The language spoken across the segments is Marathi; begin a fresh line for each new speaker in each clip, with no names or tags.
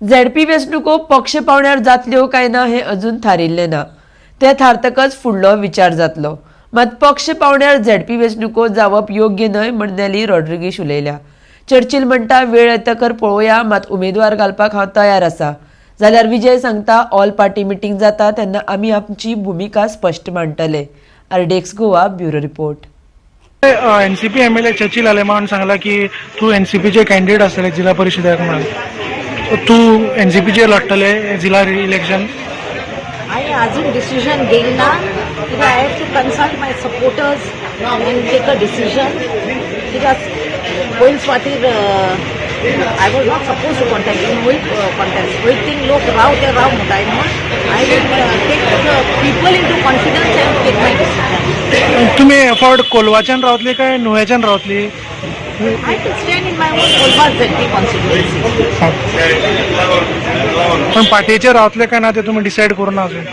झेडपी वेंचणुको पक्ष पावण्यार जातल्यो काय ना हे अजून थारिल्लें ना। ते थारतकच फुडलो विचार जातलो। मात पक्ष पावण्यार झेडपी वेंचणुको जावप योग्य न्हय म्हण नेली रॉड्रिगीस उलयल्या। चर्चिल म्हणटा वेळ येतकर पळोवया, मात उमेदवार घालपाक हांव तयार आसा। जाल्यार विजय सांगता ऑल पार्टी मिटींग जाता तेन्ना आमी आमची भुमिका स्पश्ट मांडटले। RDX Goa bureau report.
NCP MLA Churchill Alemao सांगला की तू एनसीपीचे कॅन्डिडेट असले जिल्हा परिषदेक म्हणून, तू एनसीपीचे लढतले जिल्हा इलेक्शन.
I अजून डिसिजन घेईल ना, कित्याक I have to consult my supporters and take a decision. कित्याक पयलीं फावटीर I was not suppose to contest in contest. वयत थिंग लोक राव ते राव म्हणटाय न्हू. I will take people in to confidence and take my decision.
तुम्ही एफर्ट कोलवाच्यान रावतली काय नुव्याच्यान रावतली?
I could stand in my own Kolbas ZP constituency.
पण पार्टीचे रावतले काय ना ते तुम्ही डिसाईड करू ना अजून.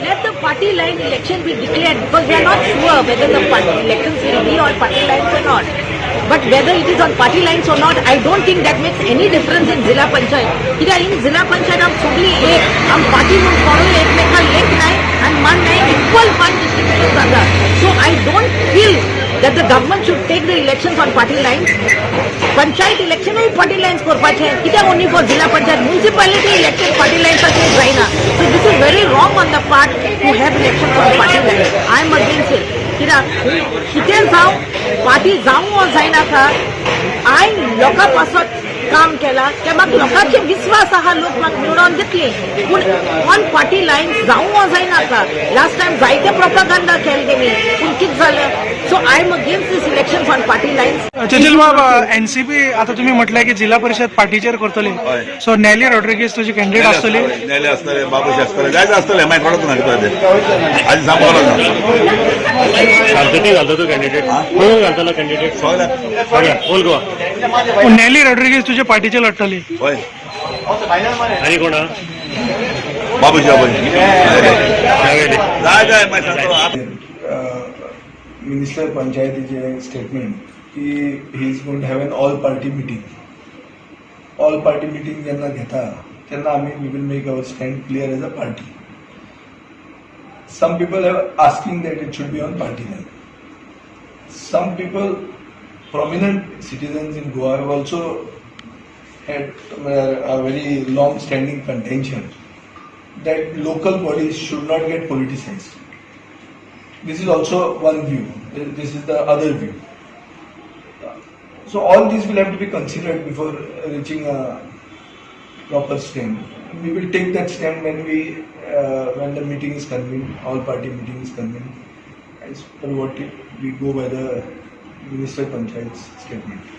Let the party line election be declared, because we are not sure whether the party elections will be on party lines or not. But whether it is on party lines or not, I don't think that makes any difference in Zilla Panchayat. कित्याक in Zilla Panchayat आम सगळी एक आम party म्हणून कोणूय एकमेकांक एक नाय आनी मान नाय, equal fund distribution जाता. So I don't feel that the government should take the elections on party lines. Panchayat election party lines करपाचे, कित्याक only for Zilla Panchayat. Municipality election party lines अशें जायना. So this is very wrong on the part to have elections on party lines. I am against it. कित्याक कितें जावं पार्टी जावं वा जायनाका, हांवें लोकां पासत काम केला ते म्हाका लोकांचे विश्वास आहा, लोक म्हाका निवडून दितले. पूण ऑन पार्टी लायन्स जावं वा जायनाका. लास्ट टायम जायते प्रोपागंडा केले तेमी, पूण कितें जालें? So I am against this election on party Lions.
Churchill बाबा, एनसीपी आता तुम्ही म्हटलंय की जिल्हा परिषद पार्टीचेर करतली. सो नेली रॉड्रिगीस तुझी कॅन्डिडेट असतली?
नेले असतले, बाबूशी असतले, जायचं असतले. मागीर थोडं सांगता ते आधी सांगपाक
शांतती घालतो तू कॅन्डिडेट कोण घालतलो कॅन्डिडेट सगळ्यात ओल गोवा.
नेली रॉड्रिगीस तुझ्या पार्टीचे लढतली?
होय,
आणि कोणा
बाबूशी बाबूशी जाय मागीर सांगता.
मिनिस्टर पंचायतीचे स्टेटमेंट की he is going to have an all party meeting. All party meeting जेन्ना घेता तेन्ना आमी we will make our stand clear as a party. Some people have asking that it should be on party line. Some people, prominent citizens in Goa, have also had a very long standing contention that local bodies should not get politicized. This is also one view. This is the other view. So all these will have to be considered before reaching a proper stand. We will take that stand when the meeting is convened, all party meeting is convened. As per what we go by the Minister Panchayat's statement.